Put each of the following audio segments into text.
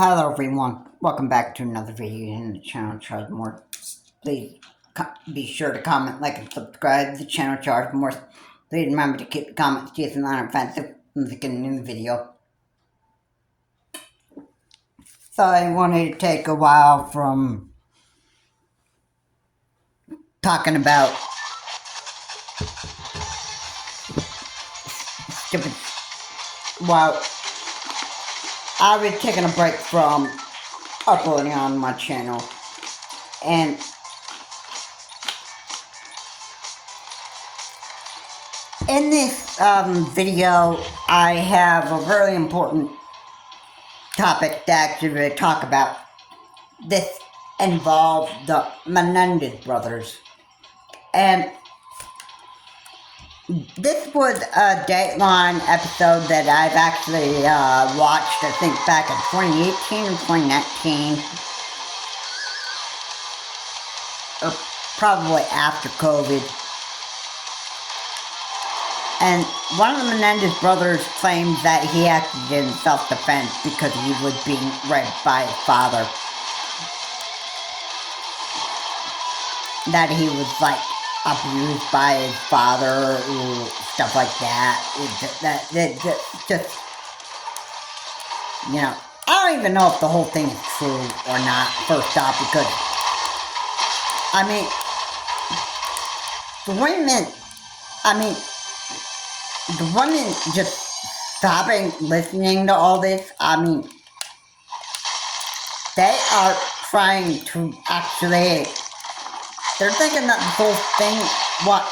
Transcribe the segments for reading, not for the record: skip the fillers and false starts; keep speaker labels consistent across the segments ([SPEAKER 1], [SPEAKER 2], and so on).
[SPEAKER 1] Hello everyone, welcome back to another video in the channel Charge More. Please be sure to comment, like, and subscribe to the channel Charge More. Please remember to keep the comments just and non-offensive from the beginning of the video. So I wanted to take a while from talking about stupid, well, I was taking a break from uploading on my channel, and in this video, I have a very important topic to actually talk about. This involved the Menendes brothers, and this was a Dateline episode that I've actually watched, I think, back in 2018 and 2019, or probably after COVID. And one of the Menendez brothers claims that he acted in self-defense because he was being raped by his father. That he was, like, abused by his father, or stuff like that. Just, you know, I don't even know if the whole thing is true or not, first off, because, I mean, the women just stopping listening to all this. I mean, they are trying to actually, they're thinking that the whole thing, what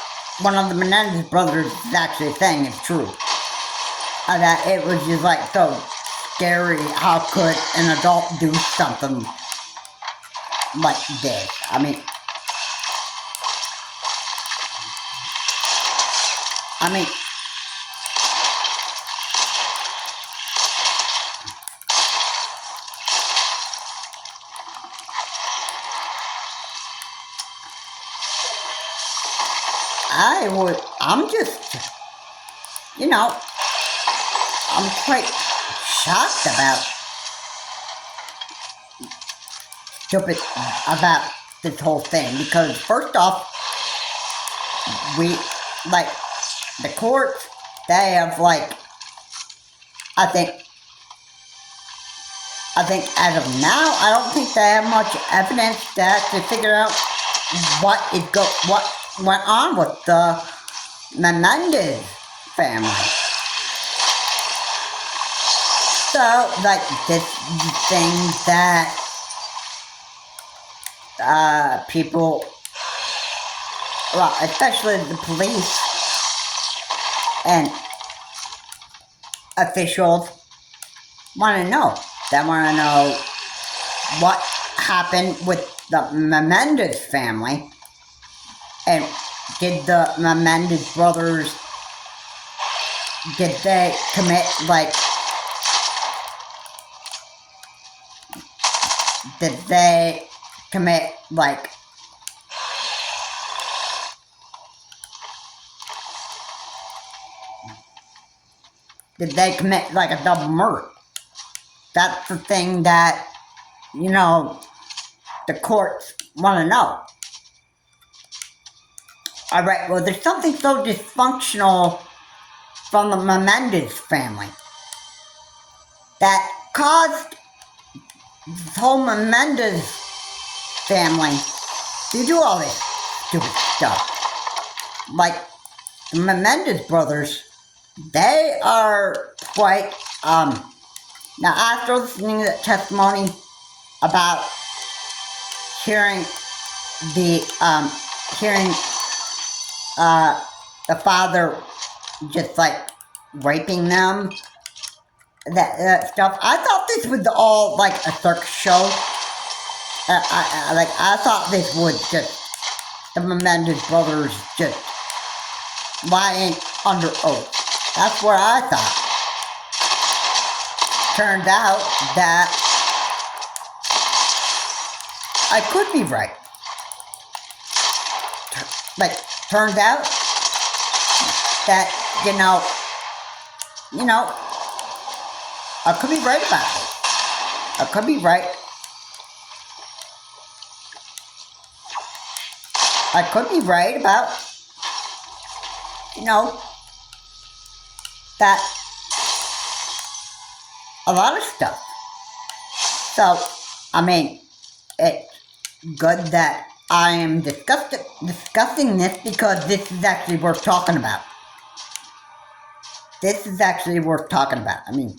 [SPEAKER 1] one of the Menendez brothers is actually saying is true. And that it was just like so scary, how could an adult do something like this? I mean, I'm just, you know, I'm quite shocked about this whole thing, because first off, like, the courts, they have, like, I think as of now, I don't think they have much evidence to actually figure out what went on with the Menendez family. So, like, this thing that people, well, especially the police and officials want to know. They want to know what happened with the Menendez family, and did the Menendez brothers, did they commit, like, did they commit like a double murder? That's the thing that, you know, the courts want to know. Alright, well, there's something so dysfunctional from the Menendez family that caused this whole Menendez family to do all this stupid stuff. Like, the Menendez brothers, they are quite, now after listening to that testimony about hearing the father just, like, raping them, that stuff, I thought this was all, like, a circus show. I thought this was just the Menendez brothers just lying under oath. That's what I thought. Turned out that I could be right. Like, turned out that, you know, I could be right about this. I could be right. I could be right about, that a lot of stuff. So, I mean, it's good that I am discussing this because this is actually worth talking about. This is actually worth talking about. I mean,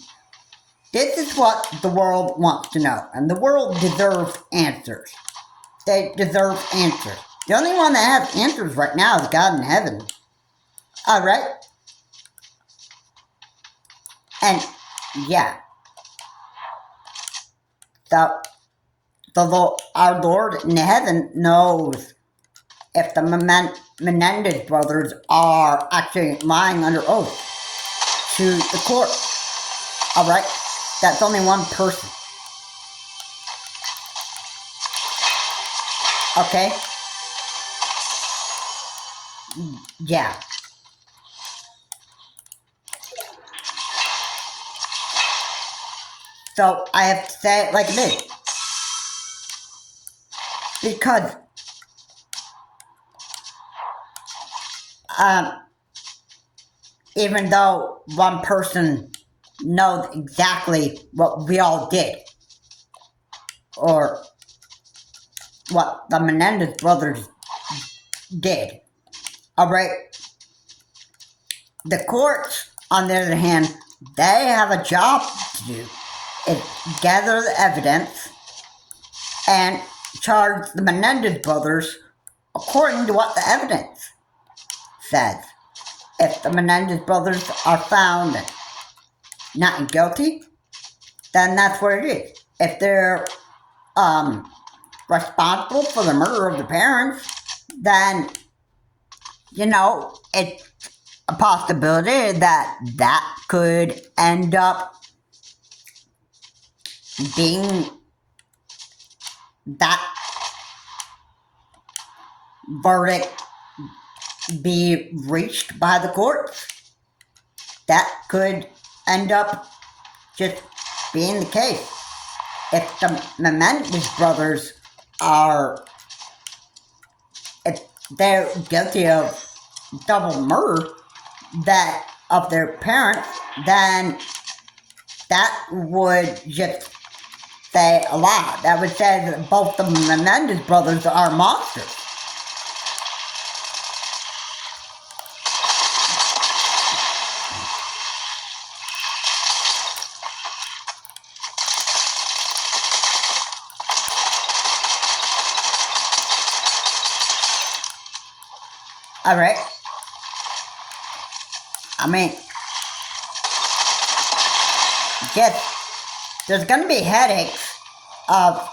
[SPEAKER 1] this is what the world wants to know, and the world deserves answers. They deserve answers. The only one that has answers right now is God in heaven. Alright? And, yeah. So, our Lord in heaven knows if the Menendes brothers are actually lying under oath to the court. Alright? That's only one person. Okay? Yeah. So, I have to say it like this. Because, even though one person knows exactly what we all did, or what the Menendez brothers did, alright? The courts, on the other hand, they have a job to do. Is gather the evidence and charge the Menendez brothers according to what the evidence says. If the Menendez brothers are found not guilty, then that's what it is. If they're responsible for the murder of the parents, then, it's a possibility that could end up being that verdict be reached by the courts. That could end up just being the case. If the Menendez brothers if they're guilty of double murder of their parents, then that would just say a lot. That would say that both the Menendez brothers are monsters. Alright? I mean, yes, there's gonna be headaches of,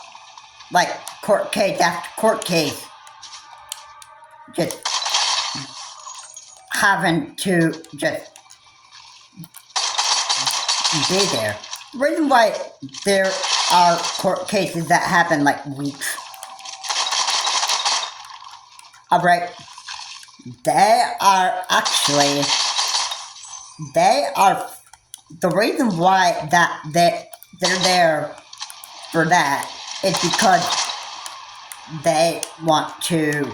[SPEAKER 1] like, court case after court case, just having to just be there. The reason why there are court cases that happen like weeks, alright, the reason why they're there for that is because they want to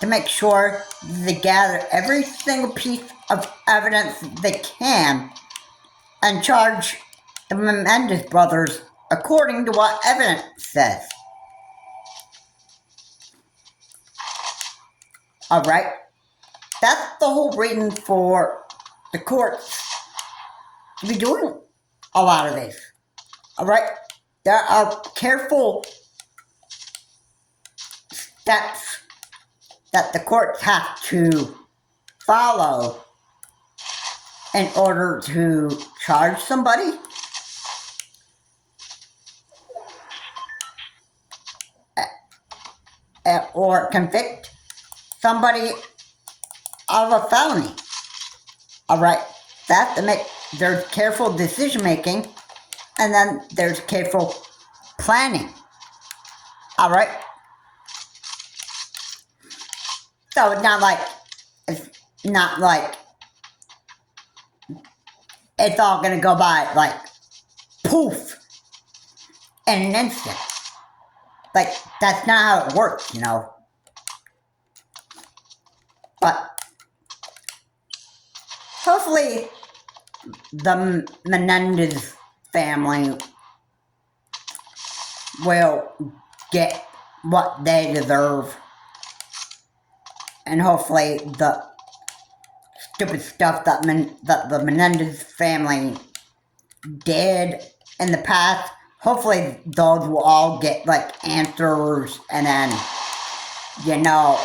[SPEAKER 1] make sure they gather every single piece of evidence they can and charge the Menendez brothers according to what evidence says. Alright? That's the whole reason for the courts to be doing a lot of this. Alright? There are careful steps that the courts have to follow in order to charge somebody or convict somebody of a felony. Alright, there's careful decision making, and then there's careful planning. Alright? So it's not like it's all gonna go by like poof. in an instant. Like, that's not how it works, you know. But hopefully the Menendez family will get what they deserve. And hopefully the stupid stuff that the Menendez family did in the past, hopefully those will all get, like, answers, and then, you know,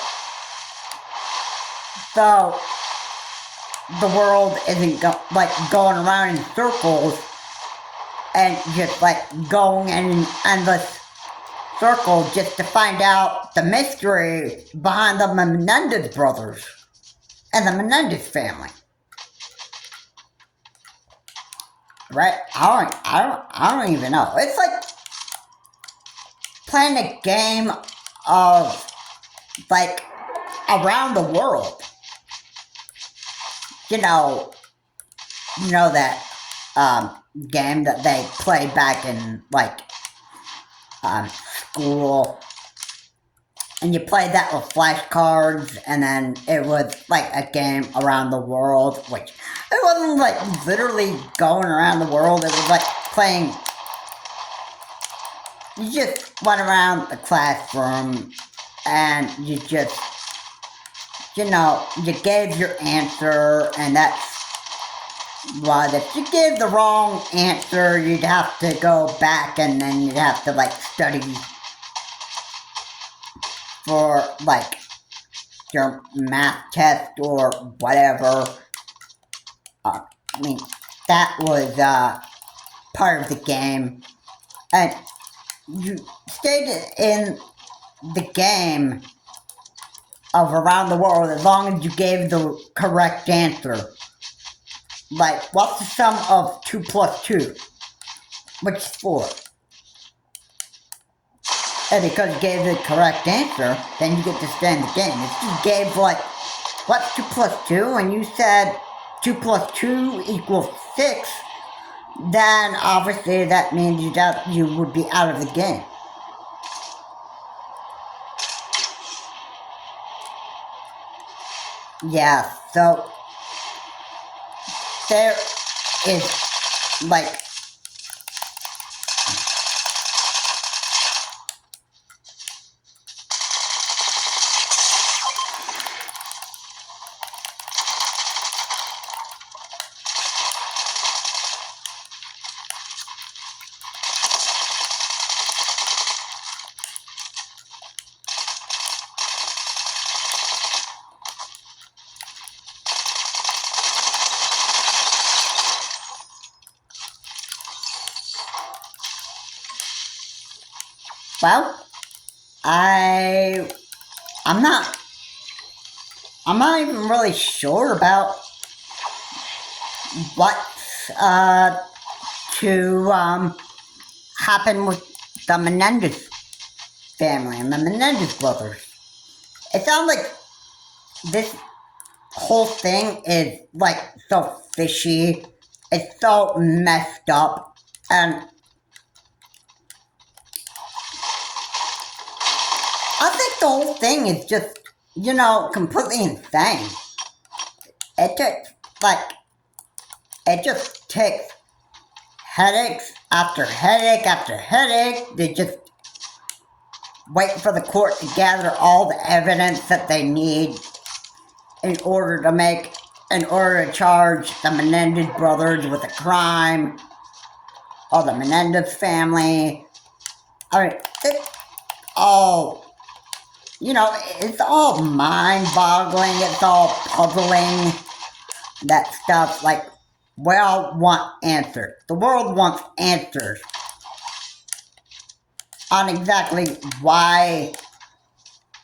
[SPEAKER 1] so the world isn't going around in circles and just, like, going in an endless circle just to find out the mystery behind the Menendez brothers and the Menendez family. Right? I don't even know. It's like playing a game of, like, around the world. You know that game that they played back in, like, school, and you played that with flashcards, and then it was like a game around the world, which it wasn't like literally going around the world. It was like playing. You just went around the classroom, and you just, you gave your answer, and that's why if you gave the wrong answer, you'd have to go back, and then you'd have to, like, study for, like, your math test or whatever. I mean, that was part of the game, and you stayed in the game of around the world as long as you gave the correct answer. Like, what's the sum of 2 plus 2? Which is 4. And because you gave the correct answer, then you get to stay in the game. If you gave, like, what's 2 plus 2? And you said 2 plus 2 equals 6, then obviously that means you would be out of the game. Yeah, so there is, like, well, I'm not even really sure about what to happen with the Menendez family and the Menendez brothers. It sounds like this whole thing is, like, so fishy. It's so messed up, and I think the whole thing is just, completely insane. It just takes headaches after headache after headache. They just wait for the court to gather all the evidence that they need in order to charge the Menendez brothers with a crime, or the Menendez family. I mean, it's all mind-boggling, it's all puzzling, that stuff. Like, we all want answers. The world wants answers on exactly why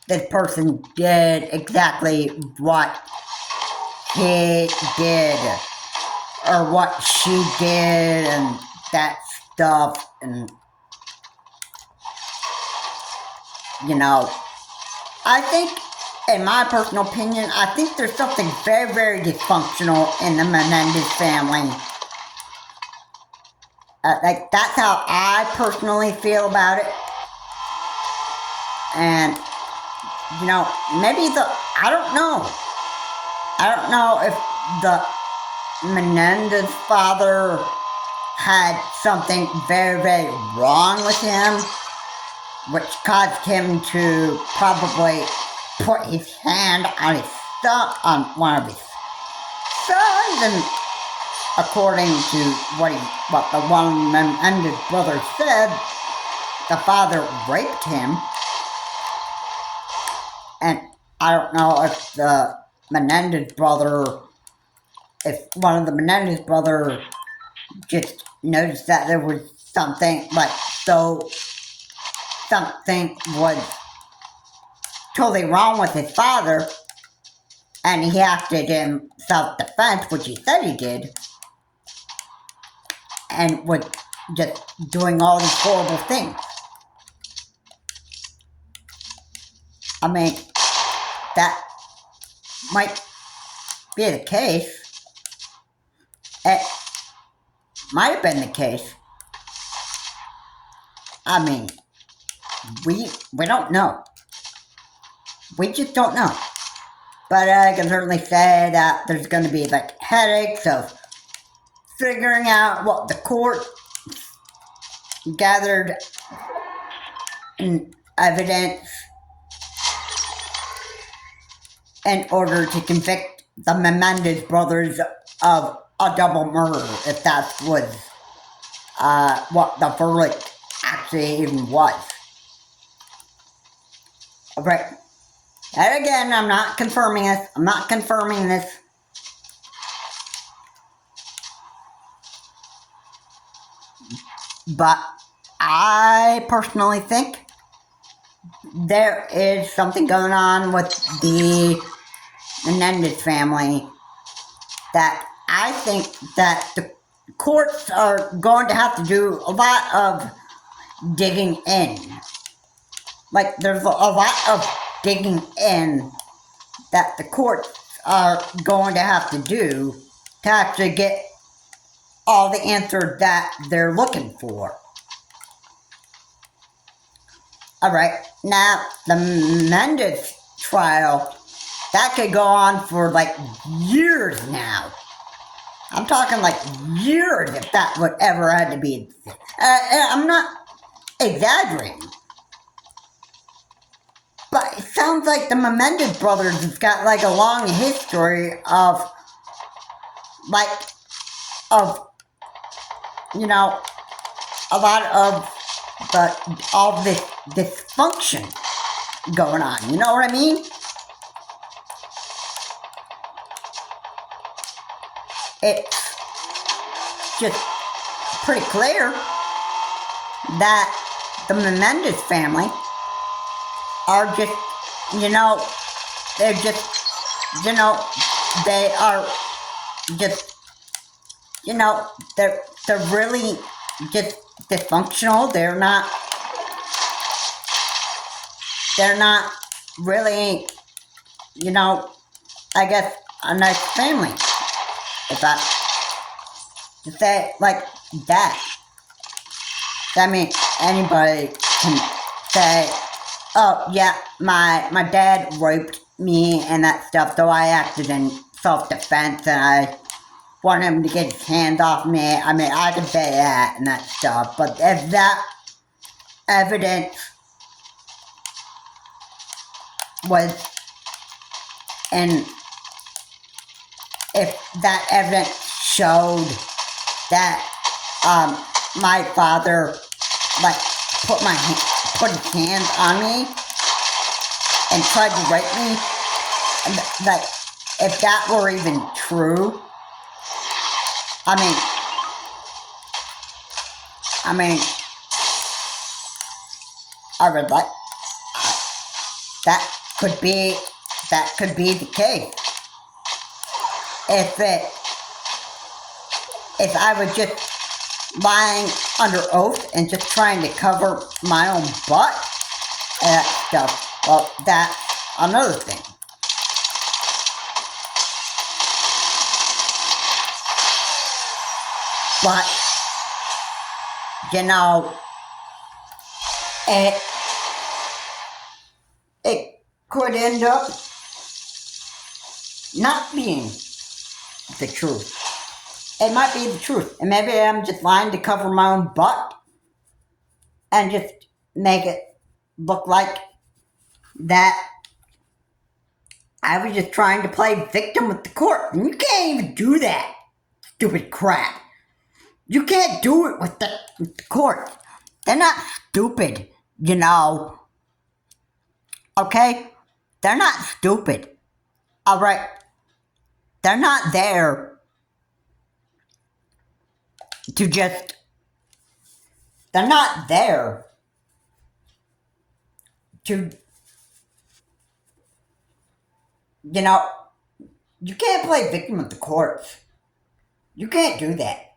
[SPEAKER 1] this person did exactly what he did, or what she did, and that stuff, and, I think, in my personal opinion, I think there's something very, very dysfunctional in the Menendez family. Like, that's how I personally feel about it. And, maybe I don't know. I don't know if the Menendez father had something very, very wrong with him, which caused him to probably put his hand on one of his sons, and according to what the one Menendez brother said, the father raped him. And I don't know if one of the Menendez brothers just noticed that there was something was totally wrong with his father, and he acted in self-defense, which he said he did, and was just doing all these horrible things. I mean, that might be the case. It might have been the case. I mean, we don't know. We just don't know. But I can certainly say that there's going to be like headaches of figuring out what the court gathered in evidence in order to convict the Menendez brothers of a double murder, if that was what the verdict actually even was. Right. And again, I'm not confirming this. But I personally think there is something going on with the Menendez family that I think that the courts are going to have to do a lot of digging in. Like, there's a lot of digging in that the courts are going to have to do to actually get all the answers that they're looking for. Alright, now, the Menendez trial, that could go on for like years now. I'm talking like years if that would ever had to be. I'm not exaggerating. But it sounds like the Menendez brothers have got like a long history of a lot of all this dysfunction going on. You know what I mean? It's just pretty clear that the Menendez family are just, they're just, they are just, they're really just dysfunctional. They're not really, I guess, a nice family. If I to say it like that. I mean, anybody can say, oh yeah, my dad raped me and that stuff, so I acted in self-defense and I want him to get his hands off me. I mean, I can say that and that stuff, but if that evidence was, and if that evidence showed that my father put his hands on me and tried to rape me, like, if that were even true, I mean, I would like, that could be the case. If I was just lying under oath and just trying to cover my own butt and that stuff, well, that's another thing. But you know, it could end up not being the truth. It might be the truth. And maybe I'm just lying to cover my own butt and just make it look like that I was just trying to play victim with the court. And you can't even do that, stupid crap. You can't do it with the court. They're not stupid, you know. Okay? They're not stupid. Alright? They're not there to just... They're not there to... You know, you can't play victim with the courts. You can't do that.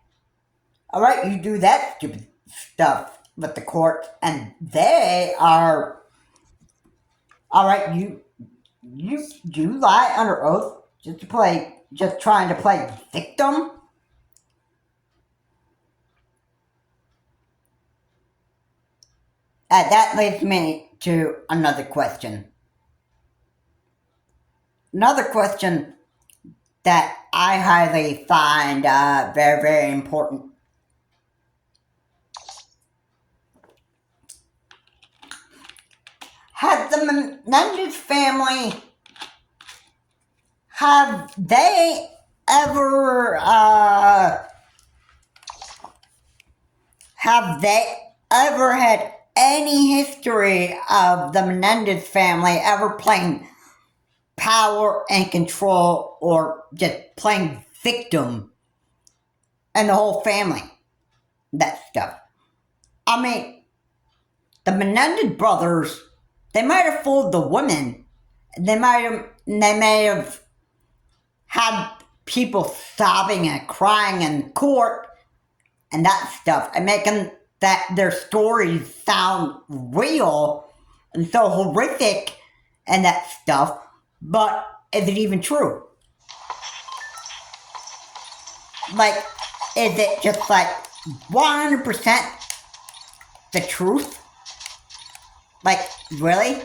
[SPEAKER 1] Alright? You do that stupid stuff with the courts, and they are... Alright, you lie under oath just trying to play victim? That leads me to another question. Another question that I highly find very, very important. Has the Menendez family, have they ever had any history of the Menendez family ever playing power and control or just playing victim and the whole family? That stuff. I mean, the Menendez brothers, they might have fooled the women. They may have had people sobbing and crying in court and that stuff, and making that their stories sound real and so horrific and that stuff. But is it even true? Like, is it just like 100% the truth? Like, really?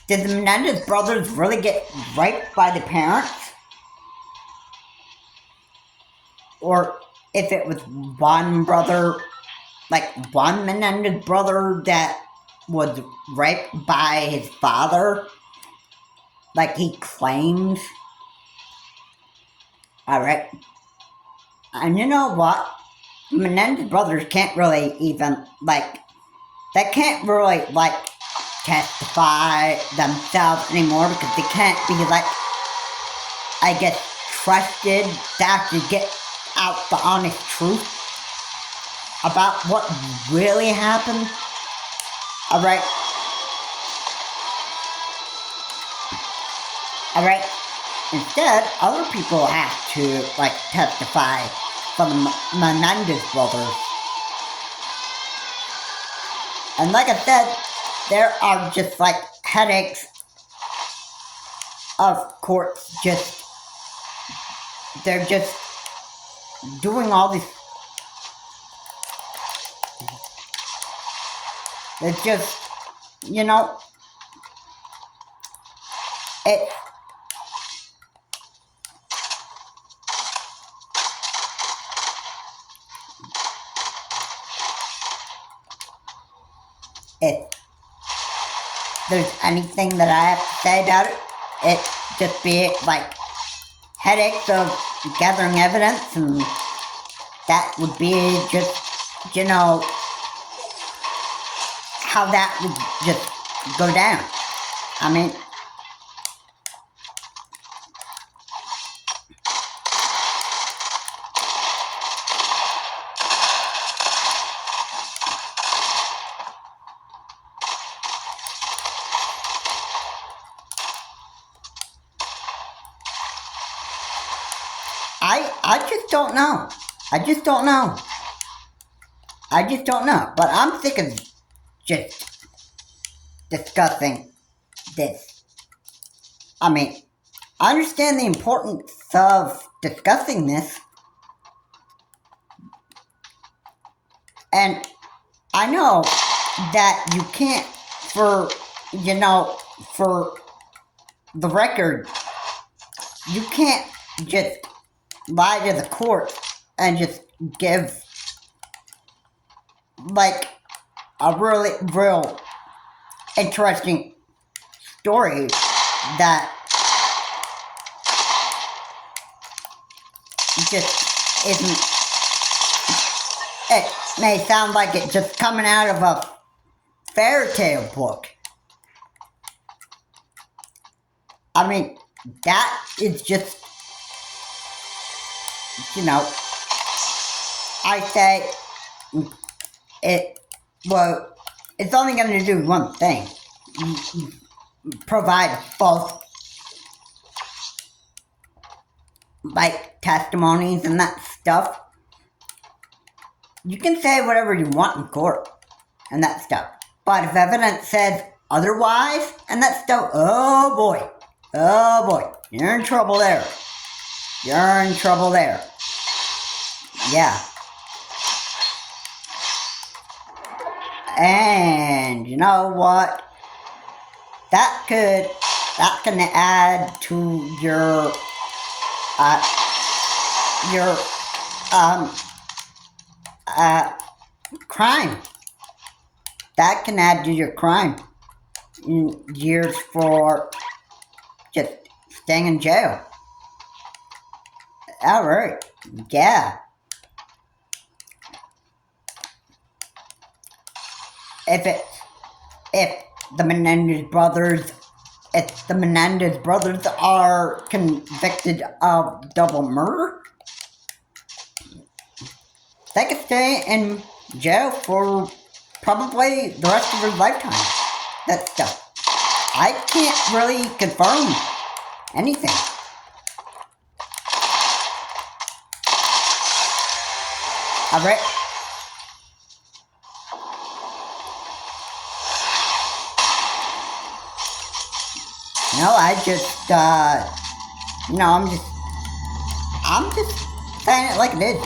[SPEAKER 1] Did the Menendez brothers really get raped by the parents? Or if it was one brother, like one Menendez brother that was raped by his father, like he claims. Alright. And you know what? Menendez brothers can't really even, like, they can't really, like, testify themselves anymore because they can't be, like, I guess, trusted to actually get out the honest truth about what really happened. Alright? Alright? Instead, other people have to, like, testify for the Menendez brothers. And like I said, there are just, like, headaches of courts just... They're just doing all these... It's just, you know... If there's anything that I have to say about it, it just be like headaches of gathering evidence, and that would be just, you know, how that would just go down. I mean, I just don't know. I just don't know. But I'm sick of just discussing this. I mean, I understand the importance of discussing this, And I know that you can't, for the record, you can't just lie to the court and just give like a really real interesting story that just isn't. It may sound like it's just coming out of a fairy tale book. I mean, that is just, I say it's only going to do one thing. Provide false, like, testimonies and that stuff. You can say whatever you want in court and that stuff. But if evidence says otherwise and that stuff, oh boy, you're in trouble there. Yeah. And you know what? That can add to your crime. That can add to your crime. Years for just staying in jail. Alright, yeah. If the Menendes brothers are convicted of double murder, they could stay in jail for probably the rest of their lifetime. That stuff. I can't really confirm anything. Alright. I just, I'm just saying it like it is,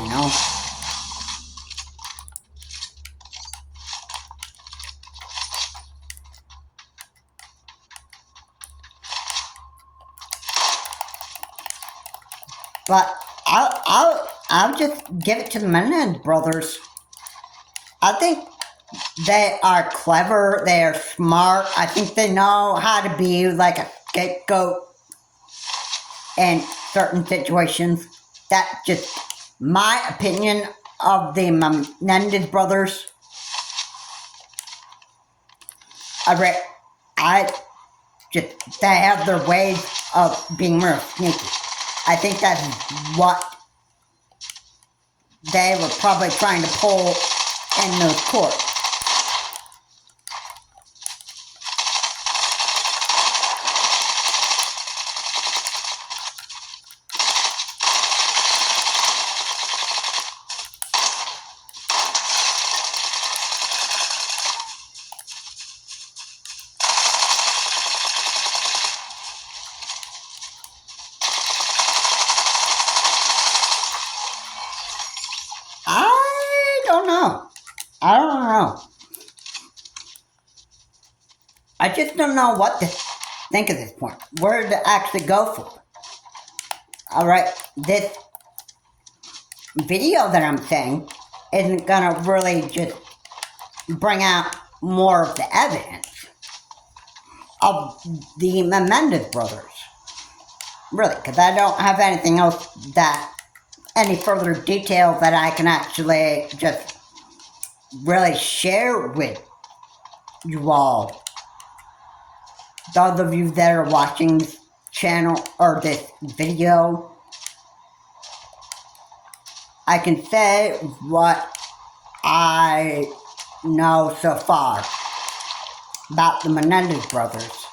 [SPEAKER 1] But I'll just give it to the Menendes brothers. I think they are clever, they are smart, I think they know how to be like a scapegoat in certain situations. That's just my opinion of the Menendes brothers. They have their ways of being real sneaky. I think that's what they were probably trying to pull in those courts. I don't know. I just don't know what to think at this point. Where to actually go for. Alright, this video that I'm saying isn't gonna really just bring out more of the evidence of the Menendes brothers. Really, because I don't have anything else any further detail that I can actually just really share with you all. Those of you that are watching this channel or this video, I can say what I know so far about the Menendes brothers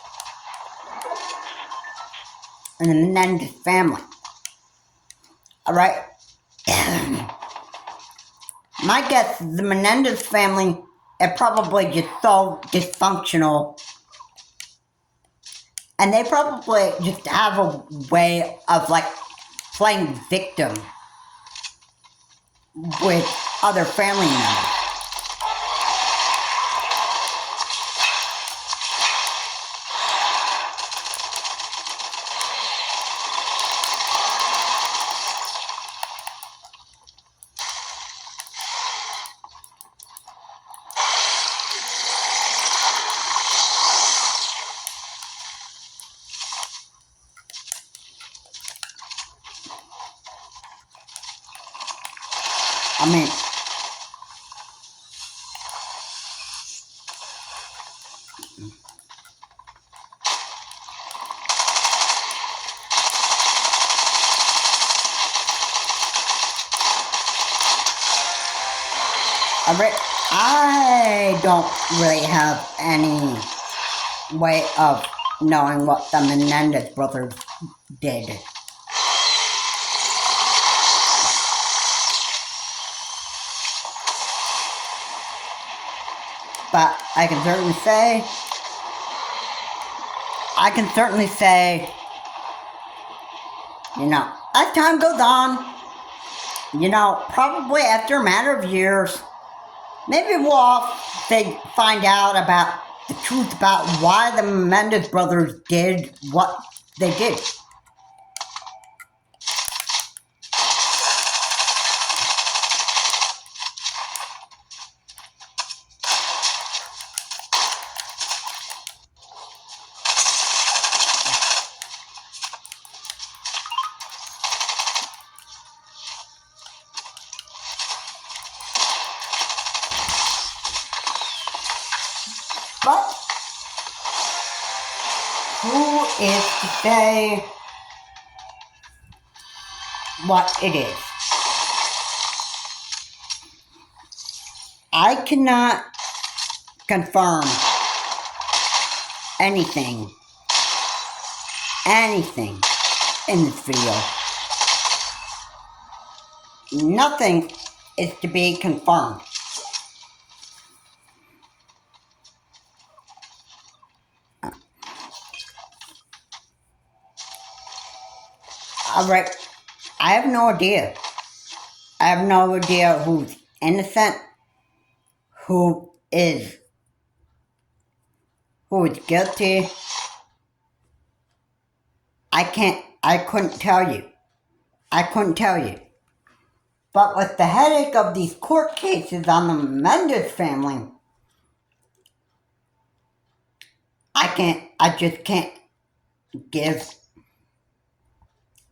[SPEAKER 1] and the Menendes family. Alright? My guess is the Menendes family are probably just so dysfunctional, and they probably just have a way of like playing victim with other family members. I mean, I don't really have any way of knowing what the Menendez brothers did. But I can certainly say, you know, as time goes on, you know, probably after a matter of years, maybe we'll all find out about the truth about why the Menendez brothers did what they did. But who is to say what it is? I cannot confirm anything in this video. Nothing is to be confirmed. Alright, I have no idea. I have no idea who's innocent, who is guilty. I couldn't tell you. But with the headache of these court cases on the Menendez family, I just can't give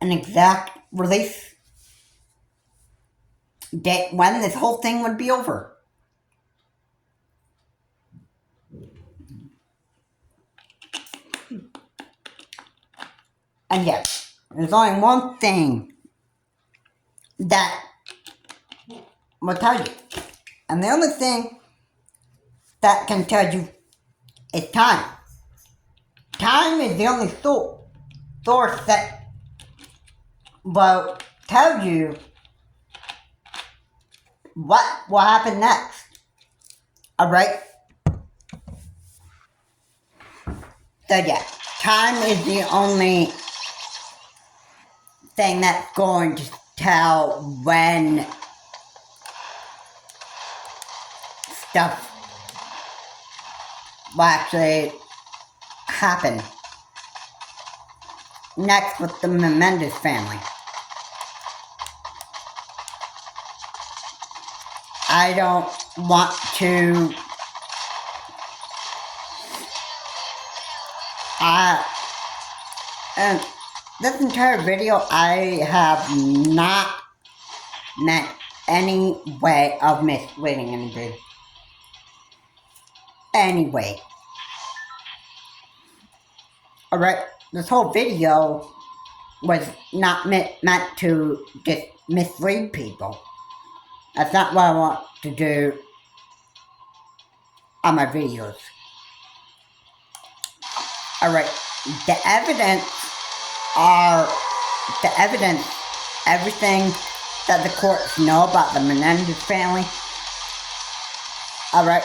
[SPEAKER 1] an exact release date when this whole thing would be over. And yes, there's only one thing that will tell you. And the only thing that can tell you is time. Time is the only source that will tell you what will happen next. Alright? So yeah, time is the only thing that's going to tell when stuff will actually happen next with the Menendez family. I don't want to and this entire video I have not meant any way of misleading anybody. Anyway. Alright, this whole video was not meant to just mislead people. That's not what I want to do on my videos. Alright, everything that the courts know about the Menendez family. Alright,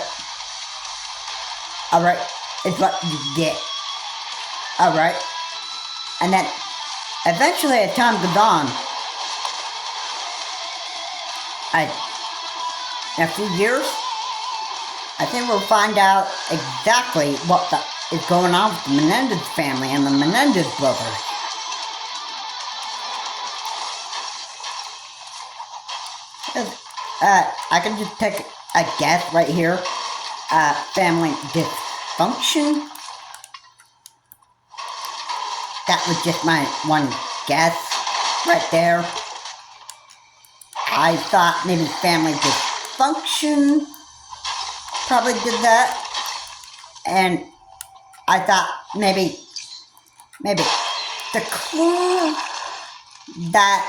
[SPEAKER 1] is what you get. Alright, and then eventually as time goes on, in a few years, I think we'll find out exactly what is going on with the Menendez family and the Menendez brothers. I can just take a guess right here. Family dysfunction. That was just my one guess right there. I thought maybe family dysfunction probably did that. And I thought maybe the clue that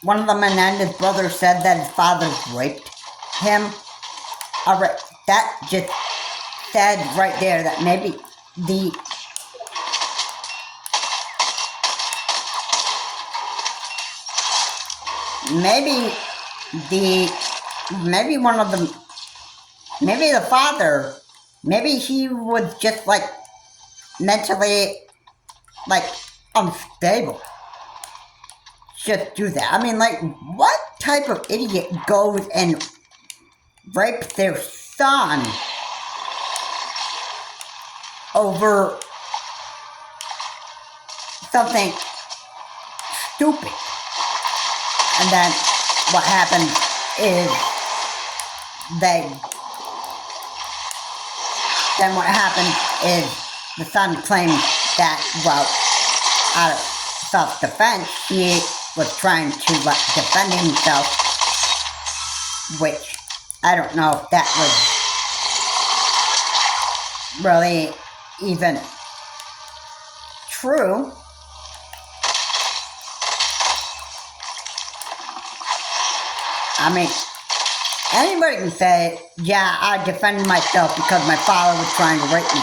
[SPEAKER 1] one of the Menendes brothers said that his father raped him. Alright, that just said right there that maybe the father, maybe he was just like mentally like unstable. Just do that. I mean, like, what type of idiot goes and rapes their son over something stupid? And then what happened is the son claimed that, well, out of self-defense, he was trying to defend himself, which I don't know if that was really even true. I mean, anybody can say, yeah, I defended myself because my father was trying to rape me.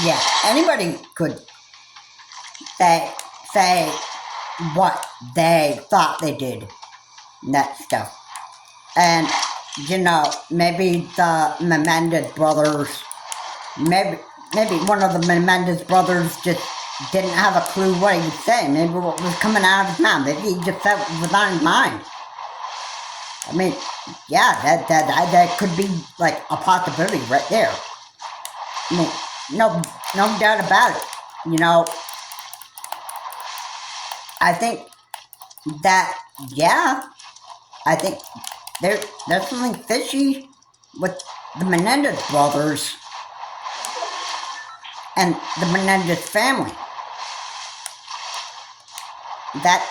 [SPEAKER 1] Yeah, anybody could say what they thought they did, and that stuff. And, you know, maybe the Menendes brothers, maybe one of the Menendes brothers just didn't have a clue what he was saying. Maybe what was coming out of his mouth. Maybe he just said what was on his mind. I mean, yeah, that could be like a possibility right there. I mean, no doubt about it. You know, I think that, yeah, I think there's something fishy with the Menendes brothers and the Menendes family. That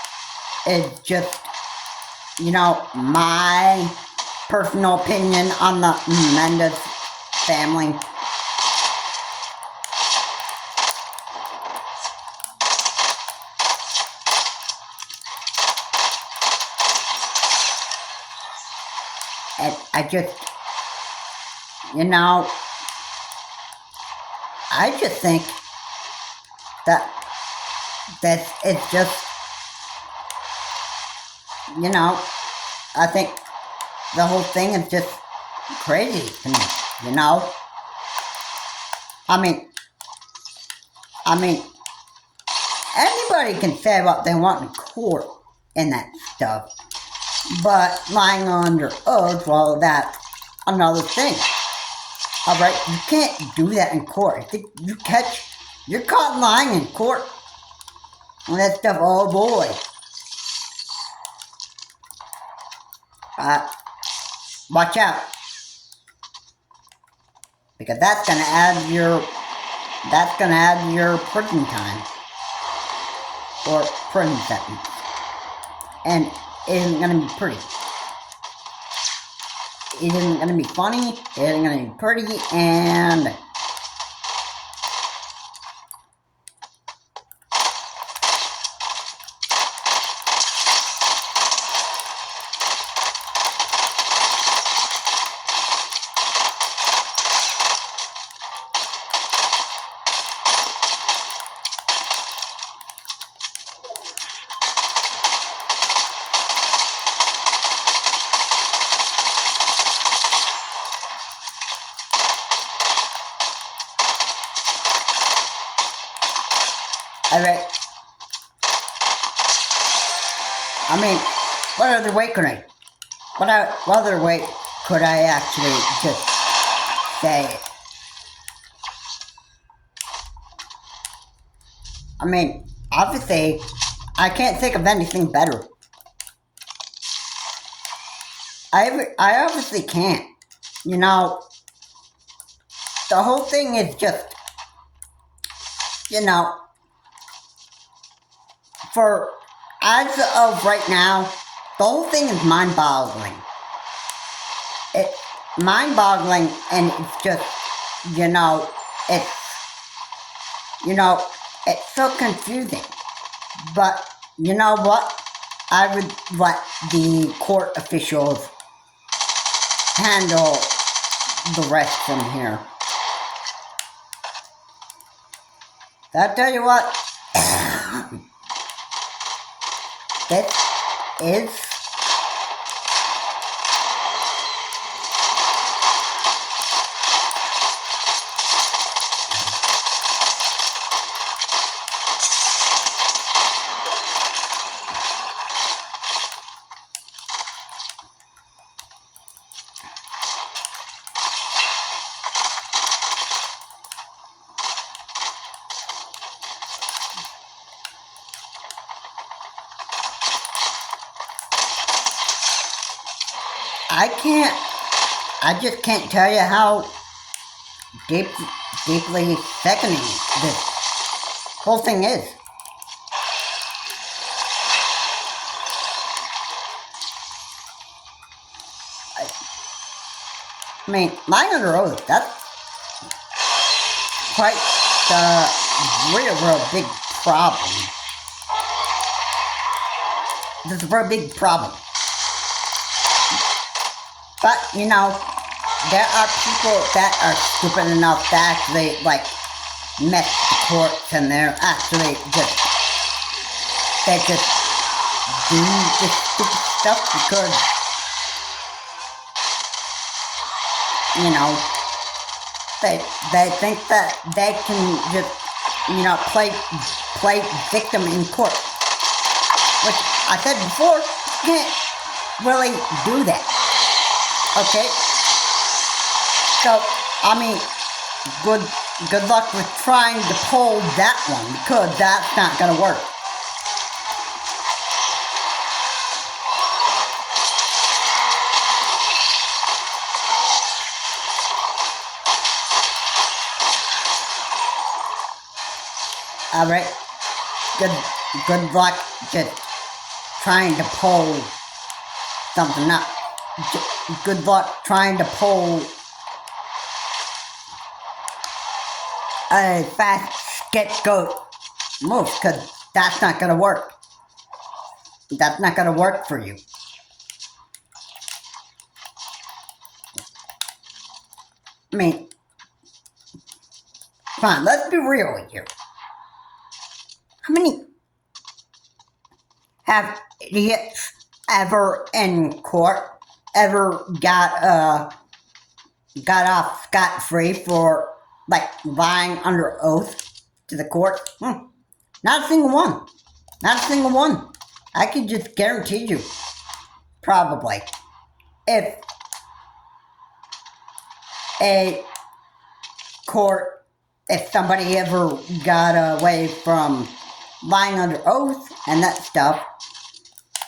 [SPEAKER 1] is just, you know, my personal opinion on the Menendes family. And I just, you know, I just think that it's just, you know, I think the whole thing is just crazy to me, you know? I mean, anybody can say what they want in court and that stuff, but lying under oath, well, that's another thing. Alright, you can't do that in court. If you're caught lying in court and that stuff, oh boy. Watch out. Because that's gonna add your prison time. Or prison sentence. And it isn't gonna be pretty. It isn't gonna be funny, it isn't gonna be pretty, and I mean, what other way could I actually just say it? I mean, obviously, I can't think of anything better. I obviously can't. You know, the whole thing is just, you know, as of right now, the whole thing is mind-boggling. It's mind-boggling, and it's just, you know, it's, you know, it's so confusing. But you know what? I would let the court officials handle the rest from here. I'll tell you what, this is I just can't tell you how deeply sickening this whole thing is. I mean, lying under oath, that's quite the real big problem. This is a very big problem. But, you know, there are people that are stupid enough to actually, like, mess the courts, and they're actually they just do this stupid stuff because, you know, they think that they can just, you know, play victim in court. Which I said before, you can't really do that. Okay? So, I mean, good luck with trying to pull that one, because that's not gonna work. Alright? Good luck just trying to pull something up. Good luck trying to pull a fast scapegoat move, because that's not going to work. That's not going to work for you. I mean, come on, let's be real here. How many have idiots ever in court ever got off scot-free for, like, lying under oath to the court? Not a single one. Not a single one. I can just guarantee you, probably, if a court, if somebody ever got away from lying under oath and that stuff,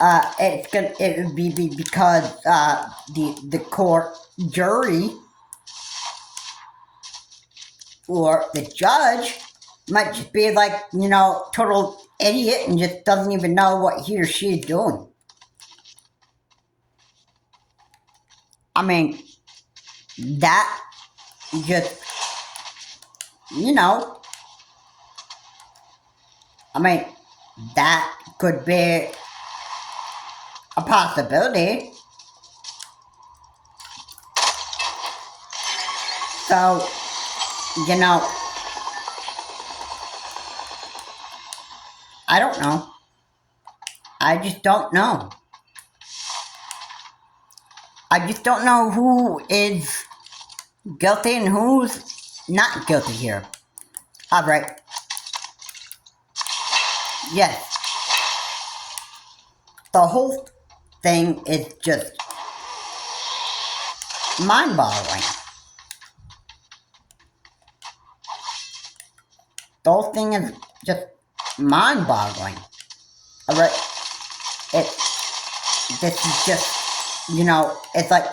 [SPEAKER 1] it would be because the court jury or the judge might just be like, you know, total idiot and just doesn't even know what he or she is doing. I mean, that just, you know, I mean, that could be a possibility. So, you know, I don't know. I just don't know. I just don't know who is guilty and who's not guilty here. Alright. Yes. The whole thing is just mind-boggling. The whole thing is just mind-boggling. Alright? This is just, you know, it's like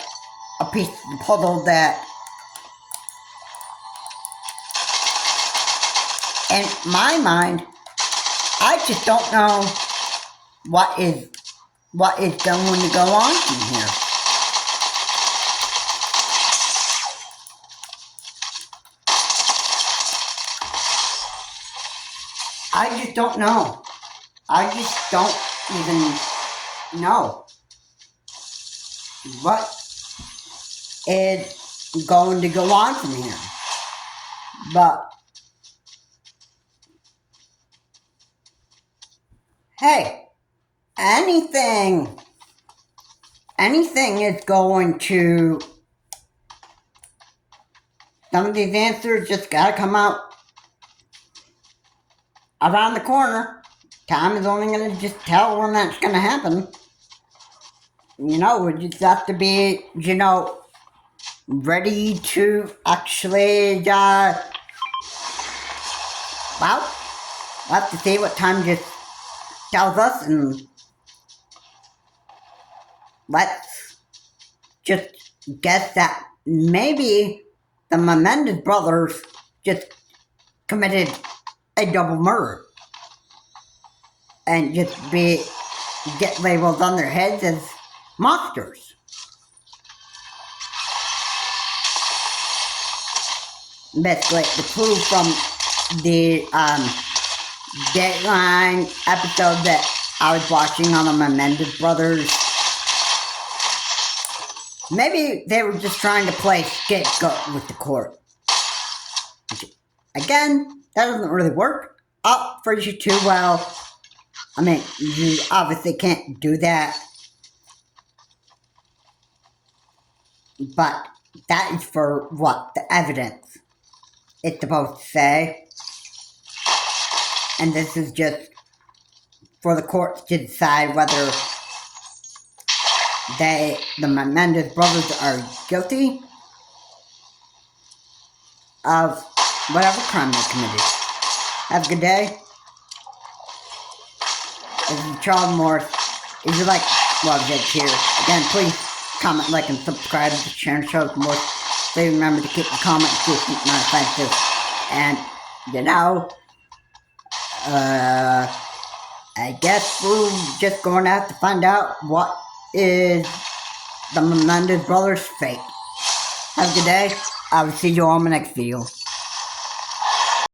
[SPEAKER 1] a piece of the puzzle that, in my mind, I just don't know what is going to go on from here. I just don't know. I just don't even know what is going to go on from here. But hey, anything is going to, some of these answers just gotta come out around the corner. Time is only gonna just tell when that's gonna happen. We just have to be, ready to actually, well, we'll have to see what time just tells us, and let's just guess that maybe the Menendes brothers just committed a double murder and just get labeled on their heads as monsters. Basically, the clue from the Dateline episode that I was watching on the Menendes brothers, maybe they were just trying to play scapegoat with the court. Again, that doesn't really work out for you too well. I mean, you obviously can't do that. But that is for what? The evidence it's supposed to say. And this is just for the courts to decide whether the Menendes brothers, are guilty of whatever crime they committed. Have a good day. This is Charles Morris. If you like what I did here, again, please comment, like, and subscribe to the channel. Show more. Please remember to keep the comments not offensive. And, I guess we're just going to have to find out what is the Menendes brothers' fate. Have a good day. I will see you on my next video.